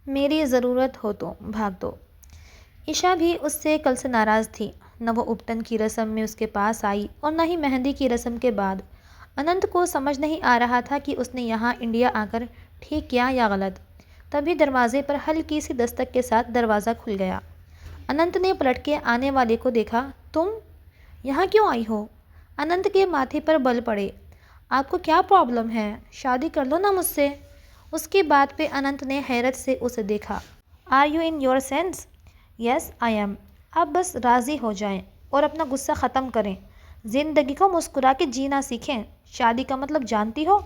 मेरी ज़रूरत हो तो भाग दो। ईशा भी उससे कल से नाराज़ थी। न वो उपटन की रस्म में उसके पास आई और न ही मेहंदी की रस्म के बाद। अनंत को समझ नहीं आ रहा था कि उसने यहाँ इंडिया आकर ठीक किया या गलत। तभी दरवाजे पर हल्की सी दस्तक के साथ दरवाज़ा खुल गया। अनंत ने पलट के आने वाले को देखा। तुम यहाँ क्यों आई हो? अनंत के माथे पर बल पड़े। आपको क्या प्रॉब्लम है? शादी कर लो ना मुझसे। उसकी बात पे अनंत ने हैरत से उसे देखा। Are you in your sense? Yes I am. अब बस राज़ी हो जाएं और अपना गुस्सा ख़त्म करें। ज़िंदगी को मुस्कुरा के जीना सीखें। शादी का मतलब जानती हो?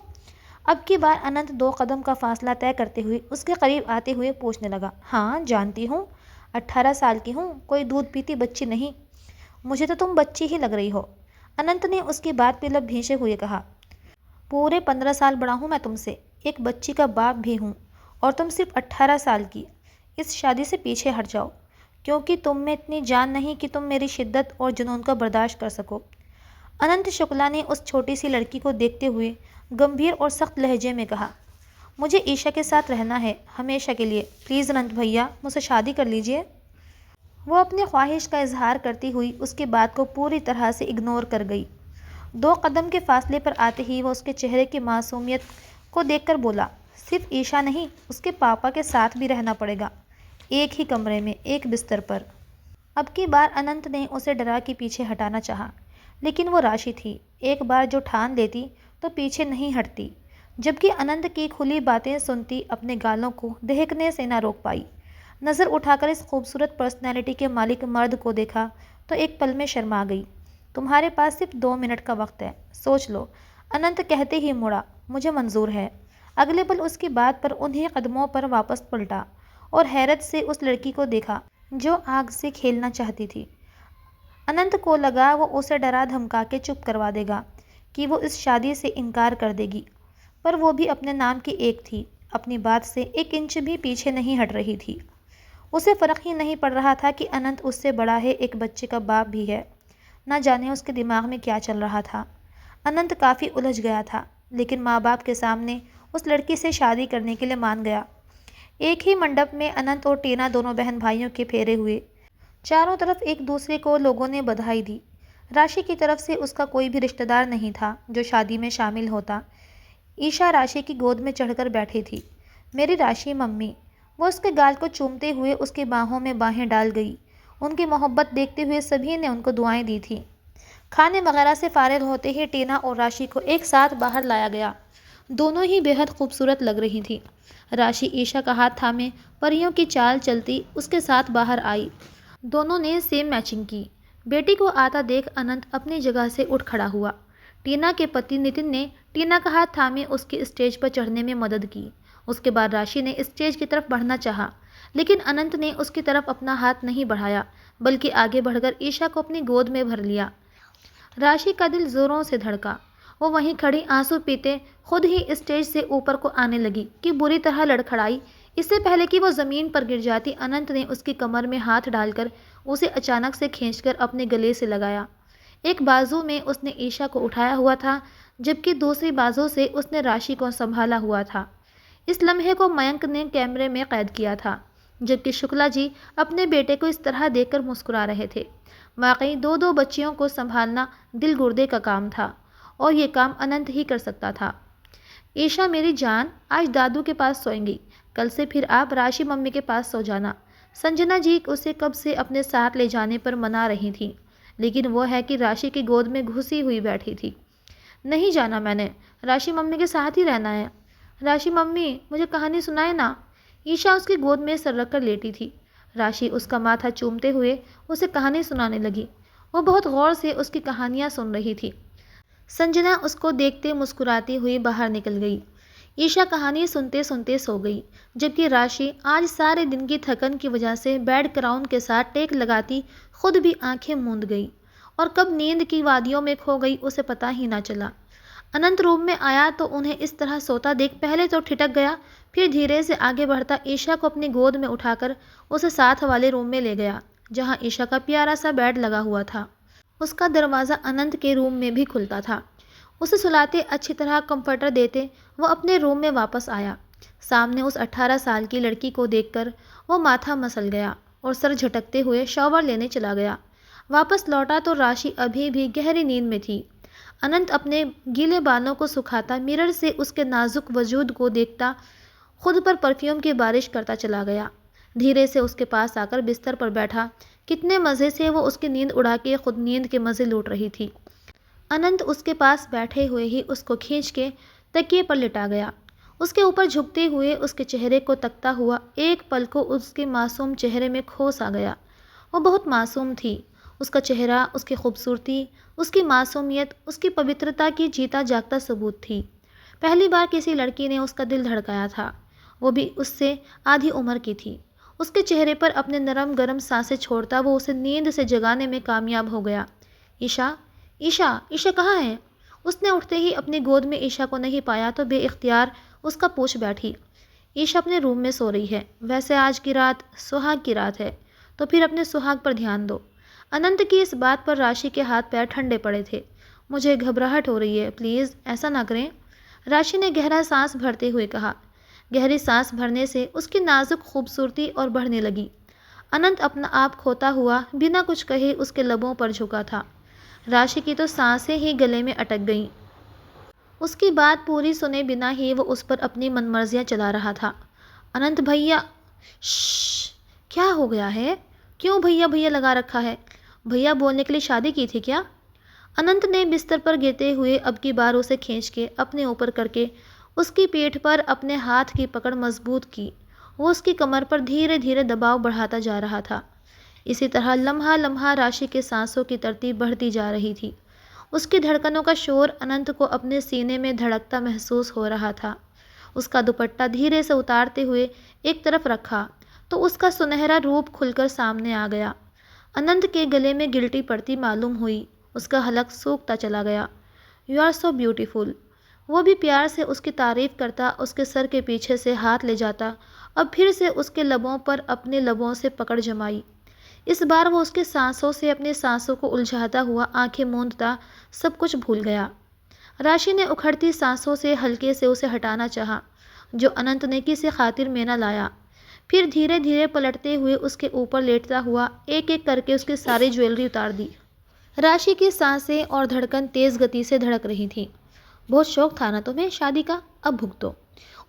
अब की बार अनंत 2 कदम का फासला तय करते हुए उसके करीब आते हुए पूछने लगा। हाँ जानती हूँ। 18 साल की हूँ, कोई दूध पीती बच्ची नहीं। मुझे तो तुम बच्ची ही लग रही हो। अनंत ने उसकी बात पे लब भींचे हुए कहा। पूरे 15 साल बड़ा हूँ मैं तुमसे। एक बच्ची का बाप भी हूँ और तुम सिर्फ 18 साल की। इस शादी से पीछे हट जाओ, क्योंकि तुम में इतनी जान नहीं कि तुम मेरी शिद्दत और जुनून का बर्दाश्त कर सको। अनंत शुक्ला ने उस छोटी सी लड़की को देखते हुए गंभीर और सख्त लहजे में कहा। मुझे ईशा के साथ रहना है हमेशा के लिए। प्लीज़ अनंत भैया, मुझसे शादी कर लीजिए। वो अपनी ख्वाहिश का इजहार करती हुई उसकी बात को पूरी तरह से इग्नोर कर गई। 2 कदम के फासले पर आते ही वो उसके चेहरे की मासूमियत को देखकर बोला। सिर्फ ईशा नहीं, उसके पापा के साथ भी रहना पड़ेगा, एक ही कमरे में, एक बिस्तर पर। अब की बार अनंत ने उसे डरा के पीछे हटाना चाहा, लेकिन वो राशि थी। एक बार जो ठान लेती तो पीछे नहीं हटती। जबकि अनंत की खुली बातें सुनती अपने गालों को दहकने से न रोक पाई। नज़र उठाकर इस खूबसूरत पर्सनैलिटी के मालिक मर्द को देखा तो एक पल में शर्मा गई। तुम्हारे पास सिर्फ 2 मिनट का वक्त है, सोच लो। अनंत कहते ही मुड़ा। मुझे मंजूर है। अगले पल उसकी बात पर उन्हीं कदमों पर वापस पलटा और हैरत से उस लड़की को देखा जो आग से खेलना चाहती थी। अनंत को लगा वो उसे डरा धमका के चुप करवा देगा, कि वो इस शादी से इनकार कर देगी। पर वो भी अपने नाम की एक थी, अपनी बात से 1 इंच भी पीछे नहीं हट रही थी। उसे फ़र्क ही नहीं पड़ रहा था कि अनंत उससे बड़ा है, एक बच्चे का बाप भी है। न जाने उसके दिमाग में क्या चल रहा था। अनंत काफ़ी उलझ गया था, लेकिन माँ बाप के सामने उस लड़की से शादी करने के लिए मान गया। एक ही मंडप में अनंत और टीना दोनों बहन भाइयों के फेरे हुए। चारों तरफ एक दूसरे को लोगों ने बधाई दी। राशि की तरफ से उसका कोई भी रिश्तेदार नहीं था जो शादी में शामिल होता। ईशा राशि की गोद में चढ़कर बैठी थी। मेरी राशि मम्मी। वो उसके गाल को चूमते हुए उसकी बाहों में बाहें डाल गई। उनकी मोहब्बत देखते हुए सभी ने उनको दुआएं दी थी। खाने वगैरह से फारिग होते ही टीना और राशि को एक साथ बाहर लाया गया। दोनों ही बेहद खूबसूरत लग रही थी। राशि ईशा का हाथ थामे परियों की चाल चलती उसके साथ बाहर आई। दोनों ने सेम मैचिंग की। बेटी को आता देख अनंत अपनी जगह से उठ खड़ा हुआ। टीना के पति नितिन ने टीना का हाथ थामे उसके स्टेज पर चढ़ने में मदद की। उसके बाद राशि ने स्टेज की तरफ बढ़ना चाहा, लेकिन अनंत ने उसकी तरफ अपना हाथ नहीं बढ़ाया, बल्कि आगे बढ़कर ईशा को अपनी गोद में भर लिया। राशि का दिल जोरों से धड़का। वो वहीं खड़ी आंसू पीते खुद ही स्टेज से ऊपर को आने लगी कि बुरी तरह लड़खड़ाई। इससे पहले कि वो ज़मीन पर गिर जाती, अनंत ने उसकी कमर में हाथ डालकर उसे अचानक से खींचकर अपने गले से लगाया। एक बाजू में उसने ईशा को उठाया हुआ था, जबकि दूसरी बाजू से उसने राशि को संभाला हुआ था। इस लम्हे को मयंक ने कैमरे में कैद किया था, जबकि शुक्ला जी अपने बेटे को इस तरह देखकर मुस्कुरा रहे थे। वाकई 2-2 बच्चियों को संभालना दिल गुर्दे का काम था, और ये काम अनंत ही कर सकता था। ईशा मेरी जान, आज दादू के पास सोएंगी, कल से फिर आप राशि मम्मी के पास सो जाना। संजना जी उसे कब से अपने साथ ले जाने पर मना रही थी, लेकिन वो है कि राशि की गोद में घुसी हुई बैठी थी। नहीं जाना मैंने, राशि मम्मी के साथ ही रहना है। राशि मम्मी, मुझे कहानी सुनाए ना। ईशा उसकी गोद में सर रख कर लेटी थी। राशि उसका माथा चूमते हुए उसे कहानी सुनाने लगी। वो बहुत गौर से उसकी कहानियाँ सुन रही थी। संजना उसको देखते मुस्कुराती हुई बाहर निकल गई। ईशा कहानी सुनते सुनते सो गई, जबकि राशि आज सारे दिन की थकन की वजह से बैड क्राउन के साथ टेक लगाती खुद भी आंखें मूंद गई, और कब नींद की वादियों में खो गई उसे पता ही ना चला। अनंत रूम में आया तो उन्हें इस तरह सोता देख पहले तो ठिठक गया, फिर धीरे से आगे बढ़ता ईशा को अपनी गोद में उठाकर उसे साथ वाले रूम में ले गया, जहाँ ईशा का प्यारा सा बेड लगा हुआ था। उसका दरवाज़ा अनंत के रूम में भी खुलता था। उसे सुलाते, अच्छी तरह कंफर्टर देते वो अपने रूम में वापस आया। सामने उस 18 साल की लड़की को देखकर वो माथा मसल गया और सर झटकते हुए शॉवर लेने चला गया। वापस लौटा तो राशि अभी भी गहरी नींद में थी। अनंत अपने गीले बालों को सुखाता मिरर से उसके नाजुक वजूद को देखता खुद पर परफ्यूम की बारिश करता चला गया। धीरे से उसके पास आकर बिस्तर पर बैठा। कितने मज़े से वो उसकी नींद उड़ा के खुद नींद के मज़े लूट रही थी। अनंत उसके पास बैठे हुए ही उसको खींच के तकिए पर लिटा गया। उसके ऊपर झुकते हुए उसके चेहरे को तकता हुआ एक पल को उसके मासूम चेहरे में खो सा गया। वो बहुत मासूम थी। उसका चेहरा, उसकी खूबसूरती, उसकी मासूमियत, उसकी पवित्रता की जीता जागता सबूत थी। पहली बार किसी लड़की ने उसका दिल धड़काया था, वो भी उससे आधी उम्र की थी। उसके चेहरे पर अपने नरम गरम सांसें छोड़ता वो उसे नींद से जगाने में कामयाब हो गया। ईशा, ईशा, ईशा कहाँ है? उसने उठते ही अपनी गोद में ईशा को नहीं पाया तो बेइख्तियार उसका पूछ बैठी। ईशा अपने रूम में सो रही है। वैसे आज की रात सुहाग की रात है, तो फिर अपने सुहाग पर ध्यान दो। अनंत की इस बात पर राशि के हाथ पैर ठंडे पड़े थे। मुझे घबराहट हो रही है, प्लीज़ ऐसा ना करें। राशि ने गहरा सांस भरते हुए कहा। गहरी सांस भरने से उसकी नाजुक खूबसूरती और बढ़ने लगी। अनंत अपना आप खोता हुआ बिना कुछ कहे उसके लबों पर झुका था। राशि की तो सांसें ही गले में अटक गईं। उसकी बात पूरी सुने बिना ही वो उस पर अपनी मनमर्जियाँ चला रहा था। अनंत भैया, श्श्श, क्या हो गया है? क्यों भैया भैया लगा रखा है? भैया बोलने के लिए शादी की थी क्या? अनंत ने बिस्तर पर गिरते हुए अब की बार उसे खींच के अपने ऊपर करके उसकी पीठ पर अपने हाथ की पकड़ मजबूत की। वो उसकी कमर पर धीरे धीरे दबाव बढ़ाता जा रहा था। इसी तरह लम्हा लम्हा राशि के सांसों की तरतीब बढ़ती जा रही थी। उसकी धड़कनों का शोर अनंत को अपने सीने में धड़कता महसूस हो रहा था। उसका दुपट्टा धीरे से उतारते हुए एक तरफ रखा तो उसका सुनहरा रूप खुलकर सामने आ गया। अनंत के गले में गिल्टी पड़ती मालूम हुई। उसका हलक सूखता चला गया। You are so beautiful. वो भी प्यार से उसकी तारीफ करता उसके सर के पीछे से हाथ ले जाता और फिर से उसके लबों पर अपने लबों से पकड़ जमाई। इस बार वो उसके सांसों से अपनी सांसों को उलझाता हुआ आंखें मूंदता सब कुछ भूल गया। राशि ने उखड़ती सांसों से हल्के से उसे हटाना चाहा, जो अनंत ने किसी खातिर में न लाया। फिर धीरे धीरे पलटते हुए उसके ऊपर लेटता हुआ एक एक करके उसकी सारी ज्वेलरी उतार दी। राशि की सांसें और धड़कन तेज गति से धड़क रही थी। बहुत शौक था ना तुम्हें शादी का, अब भुगतो।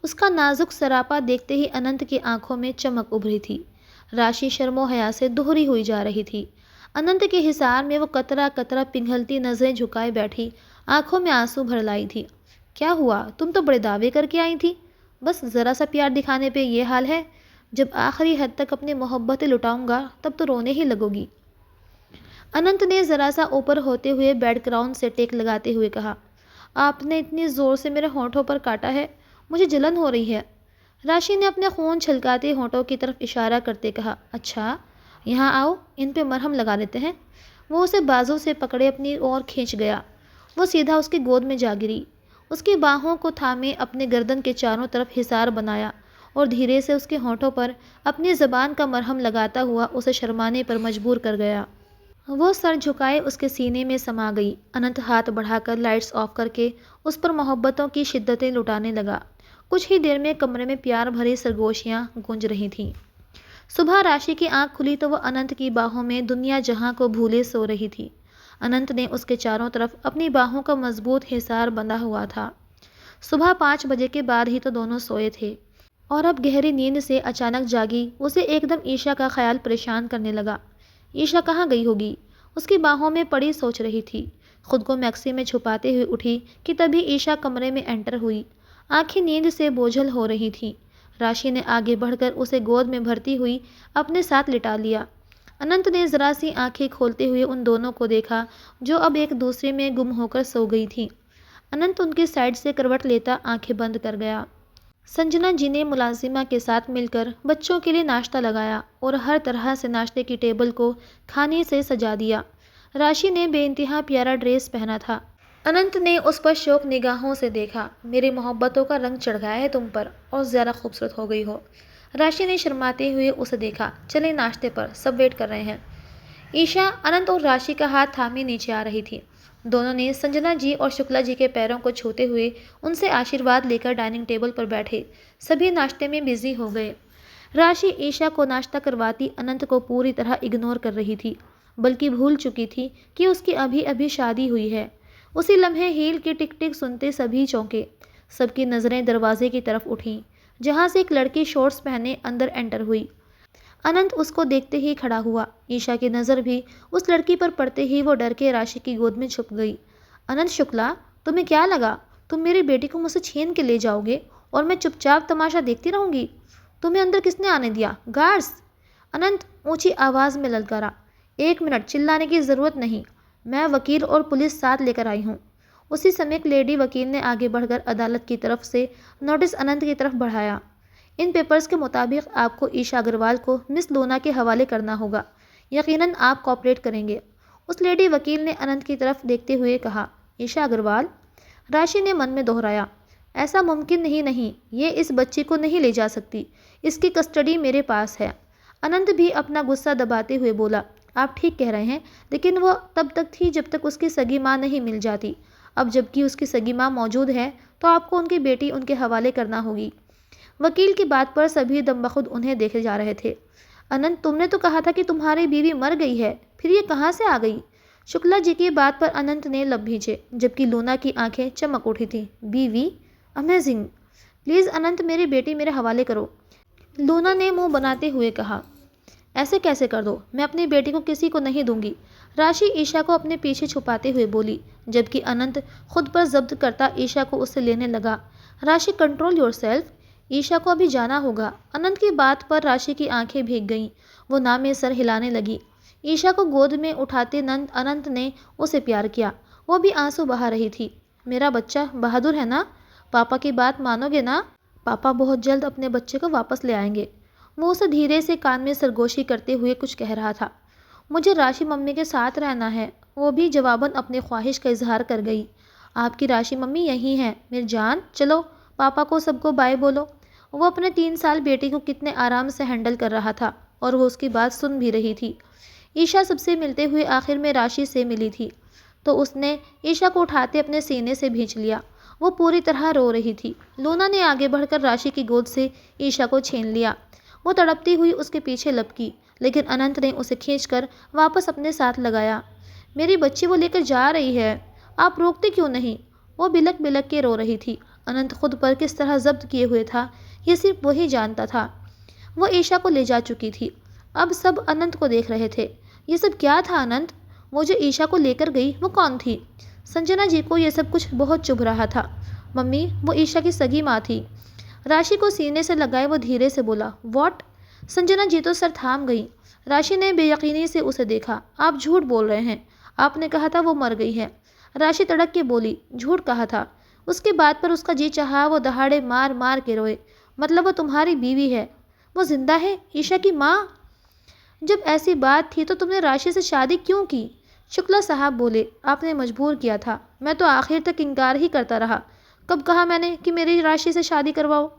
उसका नाजुक सरापा देखते ही अनंत की आंखों में चमक उभरी थी। राशि शर्मो हया से दोहरी हुई जा रही थी। अनंत के हिसार में वो कतरा कतरा पिघलती नजरें झुकाए बैठी, आंखों में आंसू भर लाई थी। क्या हुआ? तुम तो बड़े दावे करके आई थी। बस ज़रा सा प्यार दिखाने पे ये हाल है। जब आखिरी हद तक अपनी मोहब्बतें लुटाऊंगा तब तो रोने ही लगोगी। अनंत ने ज़रा सा ऊपर होते हुए बैकग्राउंड से टेक लगाते हुए कहा। आपने इतनी ज़ोर से मेरे होंठों पर काटा है, मुझे जलन हो रही है। राशि ने अपने खून छलकाते होंठों की तरफ इशारा करते कहा। अच्छा, यहाँ आओ, इन पे मरहम लगा देते हैं। वो उसे बाजू से पकड़े अपनी ओर खींच गया। वो सीधा उसकी गोद में जा गिरी। उसकी बाहों को थामे अपने गर्दन के चारों तरफ हिसार बनाया और धीरे से उसके होंठों पर अपनी ज़बान का मरहम लगाता हुआ उसे शर्माने पर मजबूर कर गया। वो सर झुकाए उसके सीने में समा गई। अनंत हाथ बढ़ाकर लाइट्स ऑफ करके उस पर मोहब्बतों की शिद्दतें लुटाने लगा। कुछ ही देर में कमरे में प्यार भरी सरगोशियाँ गूंज रही थीं। सुबह राशि की आंख खुली तो वह अनंत की बाहों में दुनिया जहां को भूले सो रही थी। अनंत ने उसके चारों तरफ अपनी बाहों का मजबूत हिसार बंधा हुआ था। सुबह 5 बजे के बाद ही तो दोनों सोए थे और अब गहरी नींद से अचानक जागी उसे एकदम ईशा का ख्याल परेशान करने लगा। ईशा कहाँ गई होगी? उसकी बाहों में पड़ी सोच रही थी। खुद को मैक्सी में छुपाते हुए उठी कि तभी ईशा कमरे में एंटर हुई। आंखें नींद से बोझल हो रही थीं। राशि ने आगे बढ़कर उसे गोद में भरती हुई अपने साथ लिटा लिया। अनंत ने जरा सी आंखें खोलते हुए उन दोनों को देखा जो अब एक दूसरे में गुम होकर सो गई थीं। अनंत उनकी साइड से करवट लेता आंखें बंद कर गया। संजना जी ने मुलाजिमा के साथ मिलकर बच्चों के लिए नाश्ता लगाया और हर तरह से नाश्ते की टेबल को खाने से सजा दिया। राशि ने बेइंतहा प्यारा ड्रेस पहना था। अनंत ने उस पर शौक निगाहों से देखा। मेरी मोहब्बतों का रंग चढ़ गया है तुम पर और ज़्यादा खूबसूरत हो गई हो। राशि ने शर्माते हुए उसे देखा। चले नाश्ते पर, सब वेट कर रहे हैं। ईशा अनंत और राशि का हाथ थामे नीचे आ रही थी। दोनों ने संजना जी और शुक्ला जी के पैरों को छूते हुए उनसे आशीर्वाद लेकर डाइनिंग टेबल पर बैठे। सभी नाश्ते में बिजी हो गए। राशि ईशा को नाश्ता करवाती अनंत को पूरी तरह इग्नोर कर रही थी, बल्कि भूल चुकी थी कि उसकी अभी अभी शादी हुई है। उसी लम्हे हील की टिक टिक सुनते सभी चौंके। सबकी नज़रें दरवाजे की तरफ उठीं, जहाँ से एक लड़की शॉर्ट्स पहने अंदर एंटर हुई। अनंत उसको देखते ही खड़ा हुआ। ईशा की नज़र भी उस लड़की पर पड़ते ही वो डर के राशि की गोद में छुप गई। अनंत शुक्ला, तुम्हें क्या लगा तुम मेरी बेटी को मुझसे छीन के ले जाओगे और मैं चुपचाप तमाशा देखती रहूंगी? तुम्हें अंदर किसने आने दिया? गार्ड्स! अनंत ऊंची आवाज़ में ललकारा। 1 मिनट, चिल्लाने की ज़रूरत नहीं। मैं वकील और पुलिस साथ लेकर आई हूँ। उसी समय एक लेडी वकील ने आगे बढ़कर अदालत की तरफ से नोटिस अनंत की तरफ बढ़ाया। इन पेपर्स के मुताबिक आपको ईशा अग्रवाल को मिस लोना के हवाले करना होगा। यकीनन आप कॉपरेट करेंगे। उस लेडी वकील ने अनंत की तरफ देखते हुए कहा। ईशा अग्रवाल? राशि ने मन में दोहराया। ऐसा मुमकिन नहीं, ये इस बच्ची को नहीं ले जा सकती। इसकी कस्टडी मेरे पास है। अनंत भी अपना गुस्सा दबाते हुए बोला, आप ठीक कह रहे हैं, लेकिन वो तब तक थी जब तक उसकी सगी माँ नहीं मिल जाती। अब जबकि उसकी सगी माँ मौजूद है तो आपको उनकी बेटी उनके हवाले करना होगी। वकील की बात पर सभी दमबखुद उन्हें देखे जा रहे थे। अनंत, तुमने तो कहा था कि तुम्हारी बीवी मर गई है, फिर ये कहाँ से आ गई? शुक्ला जी की बात पर अनंत ने लब भींचे, जबकि लोना की आंखें चमक उठी थीं। बीवी? अमेजिंग! प्लीज़ अनंत, मेरी बेटी मेरे हवाले करो, लोना ने मुंह बनाते हुए कहा। ऐसे कैसे कर दो? मैं अपनी बेटी को किसी को नहीं दूंगी। राशि ईशा को अपने पीछे छुपाते हुए बोली, जबकि अनंत खुद पर जब्त करता ईशा को उससे लेने लगा। राशि, कंट्रोल योरसेल्फ। ईशा को अभी जाना होगा। अनंत की बात पर राशि की आंखें भीग गईं। वो ना में सर हिलाने लगी। ईशा को गोद में उठाते अनंत ने उसे प्यार किया। वो भी आंसू बहा रही थी। मेरा बच्चा बहादुर है ना? पापा की बात मानोगे ना? पापा बहुत जल्द अपने बच्चे को वापस ले आएंगे। वो उसे धीरे से कान में सरगोशी करते हुए कुछ कह रहा था। मुझे राशि मम्मी के साथ रहना है, वो भी जवाबन अपनी ख्वाहिश का इजहार कर गई। आपकी राशि मम्मी यहीं है मेरी जान, चलो पापा को सबको बाय बोलो। वो अपने 3 साल बेटी को कितने आराम से हैंडल कर रहा था और वो उसकी बात सुन भी रही थी। ईशा सबसे मिलते हुए आखिर में राशि से मिली थी तो उसने ईशा को उठाते अपने सीने से भींच लिया। वो पूरी तरह रो रही थी। लोना ने आगे बढ़कर राशि की गोद से ईशा को छीन लिया। वो तड़पती हुई उसके पीछे लपकी, लेकिन अनंत ने उसे खींचकर वापस अपने साथ लगाया। मेरी बच्ची वो लेकर जा रही है, आप रोकते क्यों नहीं? वो बिलक बिलक के रो रही थी। अनंत खुद पर किस तरह जब्त किए हुए था ये सिर्फ वही जानता था। वो ईशा को ले जा चुकी थी। अब सब अनंत को देख रहे थे। ये सब क्या था अनंत? वो जो ईशा को लेकर गई वो कौन थी? संजना जी को ये सब कुछ बहुत चुभ रहा था। मम्मी, वो ईशा की सगी माँ थी। राशि को सीने से लगाए वो धीरे से बोला। व्हाट? संजना जी तो सर थाम गई। राशि ने बेयकीनी से उसे देखा। आप झूठ बोल रहे हैं, आपने कहा था वो मर गई है। राशि तड़क के बोली, झूठ कहा था? उसके बाद पर उसका जी चाहा वो दहाड़े मार मार के रोए। मतलब वो तुम्हारी बीवी है? वो जिंदा है, ईशा की माँ? जब ऐसी बात थी तो तुमने राशि से शादी क्यों की? शुक्ला साहब बोले, आपने मजबूर किया था। मैं तो आखिर तक इनकार ही करता रहा। कब कहा मैंने कि मेरी राशि से शादी करवाओ?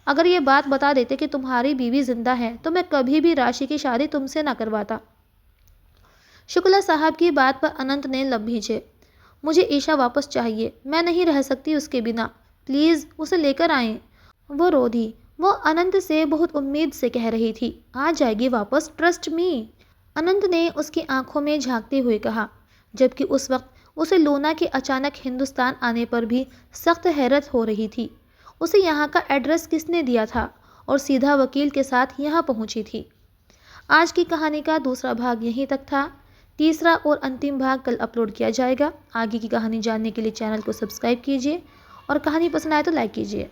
अगर ये बात बता देते कि तुम्हारी बीवी जिंदा है तो मैं कभी भी राशि की शादी तुमसे ना करवाता। शुक्ला साहब की बात पर अनंत ने लब भींचे। मुझे ईशा वापस चाहिए, मैं नहीं रह सकती उसके बिना। प्लीज़ उसे लेकर आएं। वो रो दी। वो अनंत से बहुत उम्मीद से कह रही थी, आ जाएगी वापस, ट्रस्ट मी। अनंत ने उसकी आंखों में झांकते हुए कहा, जबकि उस वक्त उसे लोना के अचानक हिंदुस्तान आने पर भी सख्त हैरत हो रही थी। उसे यहाँ का एड्रेस किसने दिया था और सीधा वकील के साथ यहाँ पहुँची थी। आज की कहानी का दूसरा भाग यहीं तक था। तीसरा और अंतिम भाग कल अपलोड किया जाएगा। आगे की कहानी जानने के लिए चैनल को सब्सक्राइब कीजिए और कहानी पसंद आए तो लाइक कीजिए।